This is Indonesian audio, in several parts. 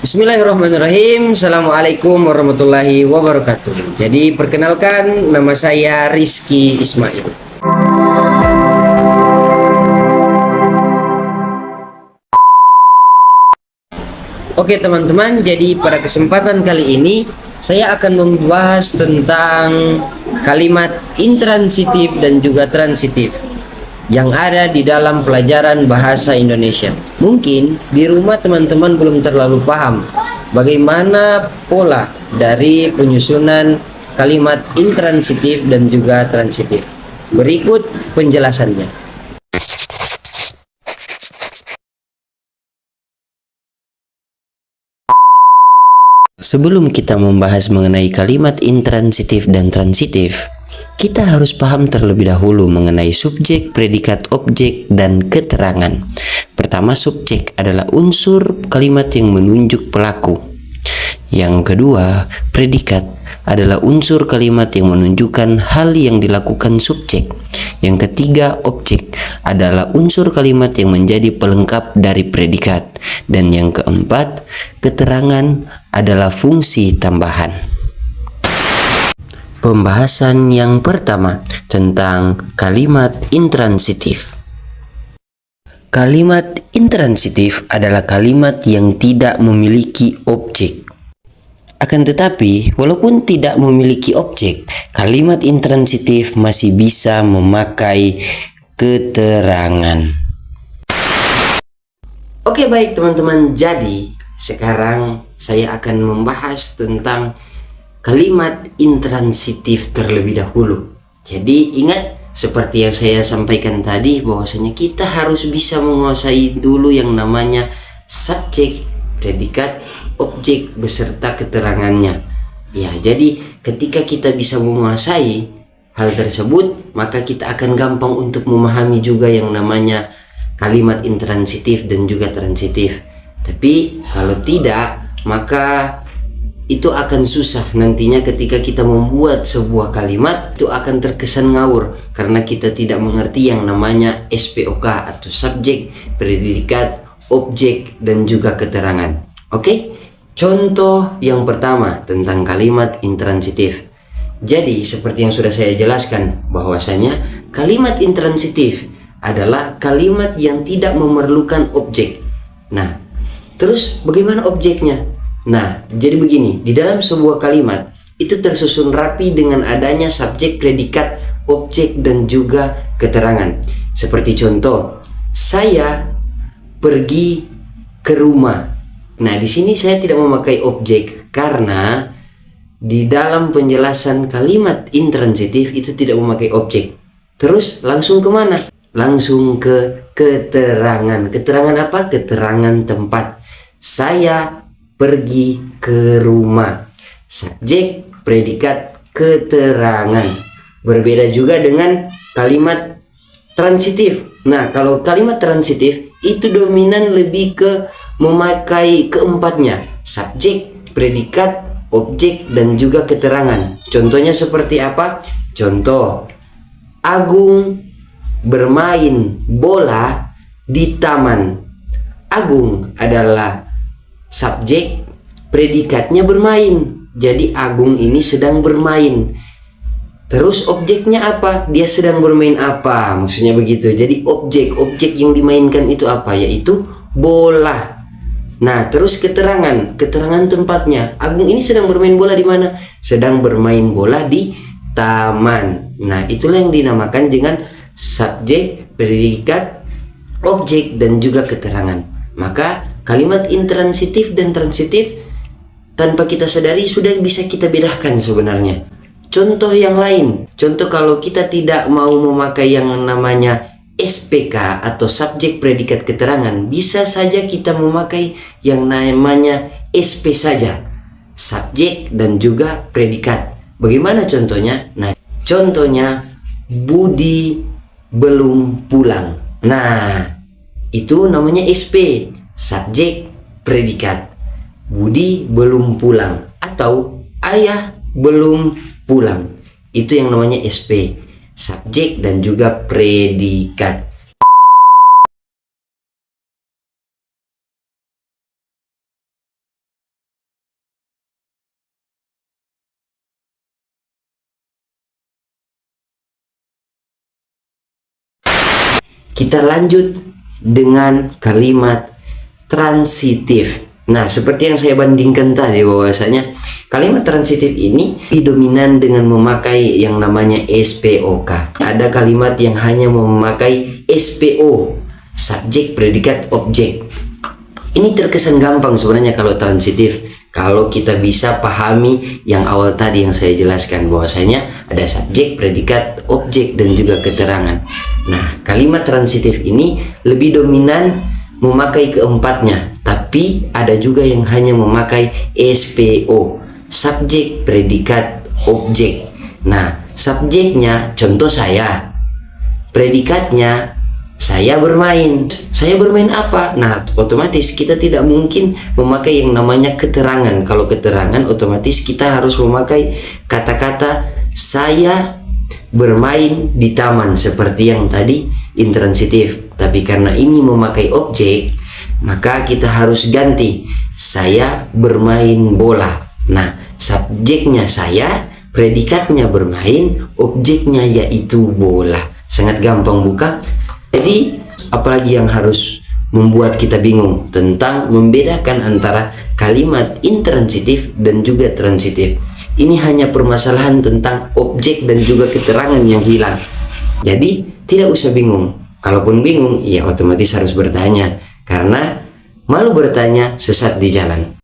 Bismillahirrahmanirrahim. Assalamualaikum warahmatullahi wabarakatuh. Jadi perkenalkan, nama saya Rizky Ismail. Oke teman-teman, jadi pada kesempatan kali ini saya akan membahas tentang kalimat intransitif dan juga transitif yang ada di dalam pelajaran bahasa Indonesia. Mungkin di rumah teman-teman belum terlalu paham bagaimana pola dari penyusunan kalimat intransitif dan juga transitif. Berikut penjelasannya. Sebelum kita membahas mengenai kalimat intransitif dan transitif, kita harus paham terlebih dahulu mengenai subjek, predikat, objek, dan keterangan. Pertama, subjek adalah unsur kalimat yang menunjuk pelaku. Yang kedua, predikat adalah unsur kalimat yang menunjukkan hal yang dilakukan subjek. Yang ketiga, objek adalah unsur kalimat yang menjadi pelengkap dari predikat. Dan yang keempat, keterangan adalah fungsi tambahan. Pembahasan yang pertama tentang kalimat intransitif. Kalimat intransitif adalah kalimat yang tidak memiliki objek. Akan tetapi, walaupun tidak memiliki objek, kalimat intransitif masih bisa memakai keterangan. Oke, baik teman-teman, jadi sekarang saya akan membahas tentang kalimat intransitif terlebih dahulu. Jadi ingat, seperti yang saya sampaikan tadi, bahwasanya kita harus bisa menguasai dulu yang namanya subjek, predikat, objek beserta keterangannya. Ya, jadi ketika kita bisa menguasai hal tersebut, maka kita akan gampang untuk memahami juga yang namanya kalimat intransitif dan juga transitif. Tapi kalau tidak, maka itu akan susah nantinya ketika kita membuat sebuah kalimat, itu akan terkesan ngawur karena kita tidak mengerti yang namanya SPOK atau subjek, predikat, objek, dan juga keterangan. Oke? Contoh yang pertama tentang kalimat intransitif. Jadi seperti yang sudah saya jelaskan, bahwasanya kalimat intransitif adalah kalimat yang tidak memerlukan objek. Nah, terus bagaimana objeknya? Nah, jadi begini, di dalam sebuah kalimat itu tersusun rapi dengan adanya subjek, predikat, objek, dan juga keterangan. Seperti contoh, saya pergi ke rumah. Nah, di sini saya tidak memakai objek karena di dalam penjelasan kalimat intransitif itu tidak memakai objek. Terus langsung kemana? Langsung ke keterangan. Keterangan apa? Keterangan tempat. Saya pergi ke rumah. Subjek, predikat, keterangan. Berbeda juga dengan kalimat transitif. Nah, kalau kalimat transitif itu dominan lebih ke memakai keempatnya, subjek, predikat, objek, dan juga keterangan. Contohnya seperti apa? Contoh, Agung bermain bola di taman. Agung adalah subjek, predikatnya bermain. Jadi Agung ini sedang bermain. Terus objeknya apa? Dia sedang bermain apa? Maksudnya begitu. Jadi objek yang dimainkan itu apa? Yaitu bola. Nah, terus keterangan tempatnya. Agung ini sedang bermain bola di mana? Sedang bermain bola di taman. Nah, itulah yang dinamakan dengan subjek, predikat, objek, dan juga keterangan. Maka kalimat intransitif dan transitif tanpa kita sadari sudah bisa kita bedakan sebenarnya. Contoh yang lain, contoh kalau kita tidak mau memakai yang namanya SPK atau subjek, predikat, keterangan, bisa saja kita memakai yang namanya SP saja, subjek dan juga predikat. Bagaimana contohnya? Nah, contohnya Budi belum pulang. Nah, itu namanya SP, subjek, predikat. Budi belum pulang atau ayah belum pulang. Itu yang namanya SP, subjek dan juga predikat. kita lanjut dengan kalimat transitif. Nah, seperti yang saya bandingkan tadi, bahwasanya kalimat transitif ini dominan dengan memakai yang namanya SPOK. Ada kalimat yang hanya memakai SPO, subjek, predikat, objek. Ini terkesan gampang sebenarnya kalau transitif, kalau kita bisa pahami yang awal tadi yang saya jelaskan, bahwasanya ada subjek, predikat, objek, dan juga keterangan. Nah, kalimat transitif ini lebih dominan memakai keempatnya, tapi ada juga yang hanya memakai SPO, subjek, predikat, objek. Nah, subjeknya contoh saya, predikatnya saya bermain. Saya bermain apa? Nah, otomatis kita tidak mungkin memakai yang namanya keterangan. Kalau keterangan otomatis kita harus memakai kata-kata saya bermain di taman, seperti yang tadi intransitif. Tapi karena ini memakai objek, maka kita harus ganti saya bermain bola. Nah, subjeknya saya, predikatnya bermain, objeknya yaitu bola. Sangat gampang bukan? Jadi apalagi yang harus membuat kita bingung tentang membedakan antara kalimat intransitif dan juga transitif. Ini hanya permasalahan tentang objek dan juga keterangan yang hilang. Jadi tidak usah bingung. Kalaupun bingung, ya otomatis harus bertanya, karena malu bertanya sesat di jalan.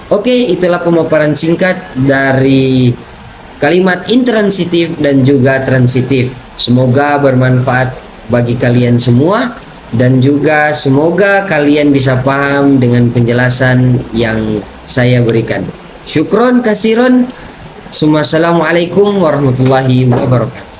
Oke, itulah pemaparan singkat dari kalimat intransitif dan juga transitif. Semoga bermanfaat bagi kalian semua, dan juga semoga kalian bisa paham dengan penjelasan yang saya berikan. Syukron kasiron. Assalamualaikum warahmatullahi wabarakatuh.